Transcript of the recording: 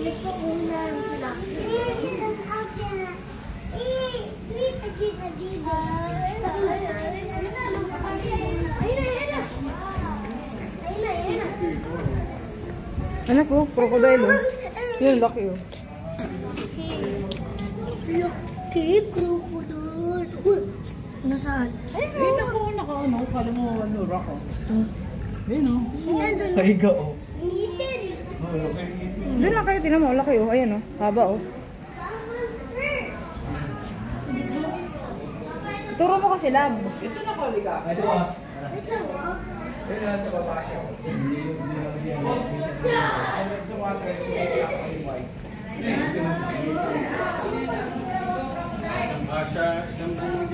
Nagpapunan sila. Anak ko, crocodile oh. Yun, laki oh. Laki, crocodile. Nasaan? Ayun ako, naka-ano. Kala mo, ano, rock oh. Ayun oh. Kaiga oh. Ngipin. Doon lang kayo, tinan mo, laki oh. Ayan oh, haba oh. Turo mo kasi lab. Ito na kaliga. Ito ah. Ito mo. Ito na sa baba siya. Sa water, siya isang buong